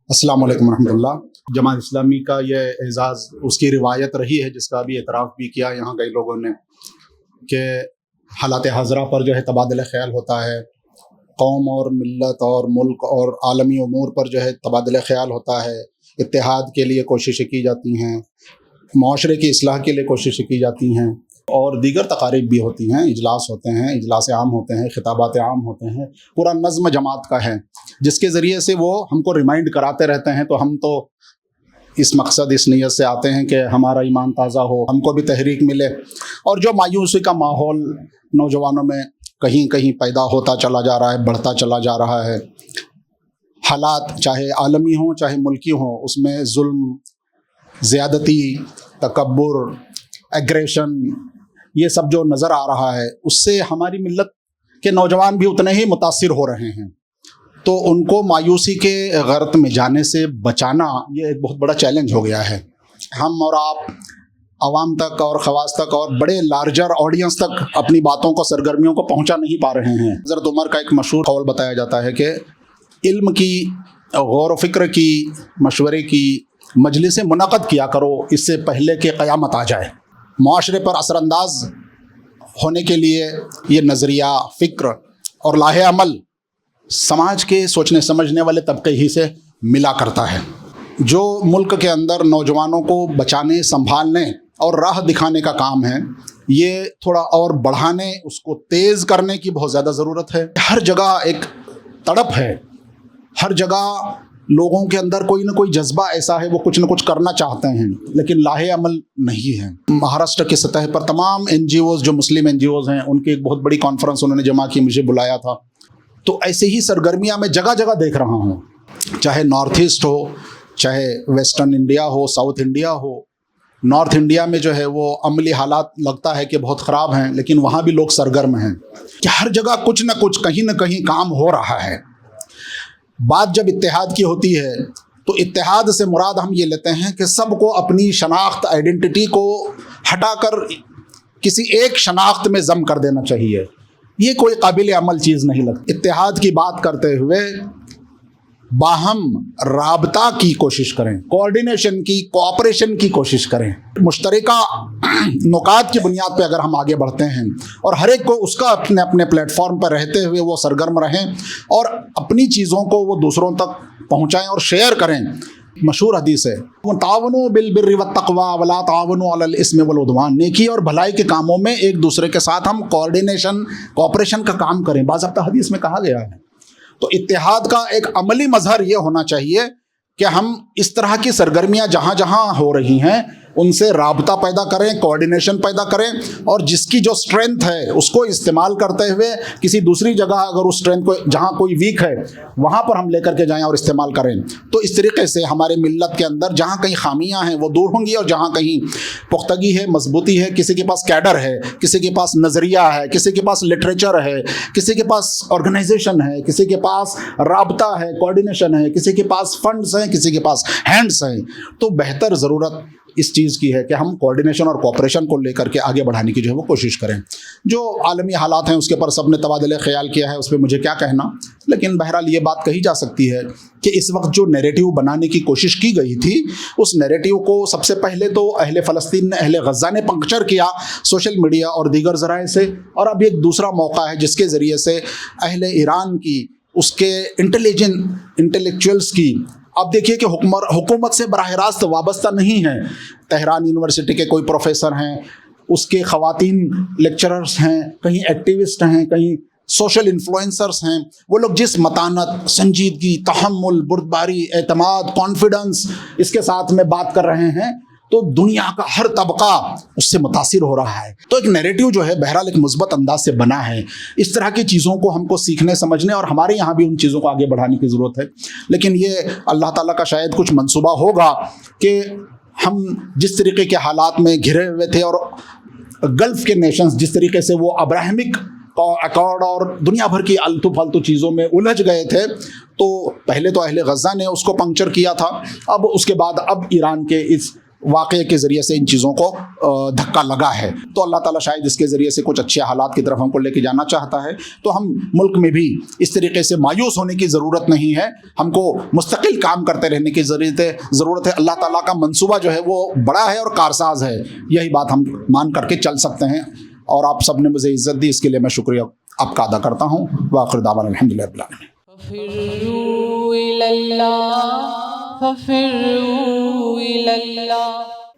السلام علیکم ورحمۃ اللہ۔ جماعت اسلامی کا یہ اعزاز اس کی روایت رہی ہے جس کا بھی اعتراف بھی کیا یہاں کئی لوگوں نے کہ حالات حاضرہ پر جو ہے تبادلہ خیال ہوتا ہے، قوم اور ملت اور ملک اور عالمی امور پر جو ہے تبادلہ خیال ہوتا ہے، اتحاد کے لیے کوششیں کی جاتی ہیں، معاشرے کی اصلاح کے لیے کوششیں کی جاتی ہیں اور دیگر تقاریب بھی ہوتی ہیں، اجلاس ہوتے ہیں، اجلاس عام ہوتے ہیں، خطابات عام ہوتے ہیں، پورا نظم جماعت کا ہے جس کے ذریعے سے وہ ہم کو ریمائنڈ کراتے رہتے ہیں۔ تو ہم تو اس مقصد اس نیت سے آتے ہیں کہ ہمارا ایمان تازہ ہو، ہم کو بھی تحریک ملے، اور جو مایوسی کا ماحول نوجوانوں میں کہیں کہیں پیدا ہوتا چلا جا رہا ہے، بڑھتا چلا جا رہا ہے، حالات چاہے عالمی ہوں چاہے ملکی ہوں، اس میں ظلم، زیادتی، تکبر، ایگریشن، یہ سب جو نظر آ رہا ہے اس سے ہماری ملت کے نوجوان بھی اتنے ہی متاثر ہو رہے ہیں۔ تو ان کو مایوسی کے غرت میں جانے سے بچانا یہ ایک بہت بڑا چیلنج ہو گیا ہے۔ ہم اور آپ عوام تک اور خواص تک اور بڑے لارجر آڈینس تک اپنی باتوں کو، سرگرمیوں کو پہنچا نہیں پا رہے ہیں۔ حضرت عمر کا ایک مشہور قول بتایا جاتا ہے کہ علم کی، غور و فکر کی، مشورے کی مجلسیں منعقد کیا کرو اس سے پہلے کہ قیامت آ جائے۔ معاشرے پر اثر انداز ہونے کے لیے یہ نظریہ، فکر اور لاہ عمل سماج کے سوچنے سمجھنے والے طبقے ہی سے ملا کرتا ہے۔ جو ملک کے اندر نوجوانوں کو بچانے، سنبھالنے اور راہ دکھانے کا کام ہے، یہ تھوڑا اور بڑھانے، اس کو تیز کرنے کی بہت زیادہ ضرورت ہے۔ ہر جگہ ایک تڑپ ہے، ہر جگہ لوگوں کے اندر کوئی نہ کوئی جذبہ ایسا ہے، وہ کچھ نہ کچھ کرنا چاہتے ہیں لیکن لاہ عمل نہیں ہے۔ مہاراشٹر کی سطح پر تمام این جی اوز، جو مسلم این جی اوز ہیں، ان کی ایک بہت بڑی کانفرنس انہوں نے جمع کی، مجھے بلایا تھا۔ تو ایسے ہی سرگرمیاں میں جگہ جگہ دیکھ رہا ہوں، چاہے نارتھ ایسٹ ہو، چاہے ویسٹرن انڈیا ہو، ساؤتھ انڈیا ہو۔ نارتھ انڈیا میں جو ہے وہ عملی حالات لگتا ہے کہ بہت خراب ہیں، لیکن وہاں بھی لوگ سرگرم ہیں کہ ہر جگہ کچھ نہ کچھ، کہیں نہ کہیں کام ہو رہا ہے۔ بات جب اتحاد کی ہوتی ہے تو اتحاد سے مراد ہم یہ لیتے ہیں کہ سب کو اپنی شناخت، آئیڈینٹی کو ہٹا کر کسی ایک شناخت میں ضم کر دینا چاہیے۔ یہ کوئی قابل عمل چیز نہیں لگتی۔ اتحاد کی بات کرتے ہوئے باہم رابطہ کی کوشش کریں، کوآرڈینیشن کی، کوآپریشن کی کوشش کریں۔ مشترکہ نکات کی بنیاد پہ اگر ہم آگے بڑھتے ہیں اور ہر ایک کو اس کا اپنے اپنے پلیٹ فارم پر رہتے ہوئے وہ سرگرم رہیں اور اپنی چیزوں کو وہ دوسروں تک پہنچائیں اور شیئر کریں۔ مشہور حدیث ہے، تعاونوا بالبر والتقوی ولا تعاونوا علی الاثم والعدوان، نیکی اور بھلائی کے کاموں میں ایک دوسرے کے ساتھ ہم کوآرڈینیشن، کوآپریشن کا کام کریں، باضابطہ حدیث میں کہا گیا ہے۔ تو اتحاد کا ایک عملی مظہر یہ ہونا چاہیے کہ ہم اس طرح کی سرگرمیاں جہاں جہاں ہو رہی ہیں ان سے رابطہ پیدا کریں، کوآرڈینیشن پیدا کریں، اور جس کی جو اسٹرینتھ ہے اس کو استعمال کرتے ہوئے کسی دوسری جگہ اگر اس اسٹرینتھ کو، جہاں کوئی ویک ہے وہاں پر ہم لے کر کے جائیں اور استعمال کریں۔ تو اس طریقے سے ہمارے ملت کے اندر جہاں کہیں خامیاں ہیں وہ دور ہوں گی، اور جہاں کہیں پختگی ہے، مضبوطی ہے، کسی کے پاس کیڈر ہے، کسی کے پاس نظریہ ہے، کسی کے پاس لٹریچر ہے، کسی کے پاس آرگنائزیشن ہے، کسی کے پاس رابطہ ہے، کوآرڈینیشن ہے، کسی کے پاس فنڈز ہیں، کسی کے پاس ہینڈز ہیں، تو بہتر ضرورت اس چیز کی ہے کہ ہم کوآرڈینیشن اور کوآپریشن کو لے کر کے آگے بڑھانے کی جو ہے وہ کوشش کریں۔ جو عالمی حالات ہیں اس کے پر سب نے تبادلہ خیال کیا ہے، اس پہ مجھے کیا کہنا، لیکن بہرحال یہ بات کہی جا سکتی ہے کہ اس وقت جو نیریٹو بنانے کی کوشش کی گئی تھی، اس نیریٹو کو سب سے پہلے تو اہل فلسطین نے، اہل غزہ نے پنکچر کیا سوشل میڈیا اور دیگر ذرائع سے، اور اب ایک دوسرا موقع ہے جس کے ذریعے سے اہل ایران کی، اس کے انٹلیکچوئلس کی، اب دیکھیے کہ حکومت سے براہ راست وابستہ نہیں ہے، تہران یونیورسٹی کے کوئی پروفیسر ہیں، اس کے خواتین لیکچررز ہیں، کہیں ایکٹیوسٹ ہیں، کہیں سوشل انفلوئنسرز ہیں، وہ لوگ جس متانت، سنجیدگی، تحمل، بردباری، اعتماد، کانفیڈنس اس کے ساتھ میں بات کر رہے ہیں، تو دنیا کا ہر طبقہ اس سے متاثر ہو رہا ہے۔ تو ایک نیریٹو جو ہے بہرحال ایک مثبت انداز سے بنا ہے۔ اس طرح کی چیزوں کو ہم کو سیکھنے، سمجھنے اور ہمارے یہاں بھی ان چیزوں کو آگے بڑھانے کی ضرورت ہے۔ لیکن یہ اللہ تعالیٰ کا شاید کچھ منصوبہ ہوگا کہ ہم جس طریقے کے حالات میں گھرے ہوئے تھے، اور گلف کے نیشنز جس طریقے سے وہ ابراہمک اکارڈ اور دنیا بھر کی التو پھالتو چیزوں میں الجھ گئے تھے، تو پہلے تو اہل غزہ نے اس کو پنکچر کیا تھا، اب اس کے بعد اب ایران کے اس واقعے کے ذریعے سے ان چیزوں کو دھکا لگا ہے، تو اللہ تعالیٰ شاید اس کے ذریعے سے کچھ اچھے حالات کی طرف ہم کو لے کے جانا چاہتا ہے۔ تو ہم ملک میں بھی اس طریقے سے مایوس ہونے کی ضرورت نہیں ہے، ہم کو مستقل کام کرتے رہنے کی ضرورت ہے۔ اللہ تعالیٰ کا منصوبہ جو ہے وہ بڑا ہے اور کارساز ہے، یہی بات ہم مان کر کے چل سکتے ہیں، اور آپ سب نے مجھے عزت دی، اس کے لیے میں شکریہ آپ کا ادا کرتا ہوں۔ وآخر دعوانا الحمدللہ رب العالمین۔ ففروا إلى الله، ففروا إلى الله۔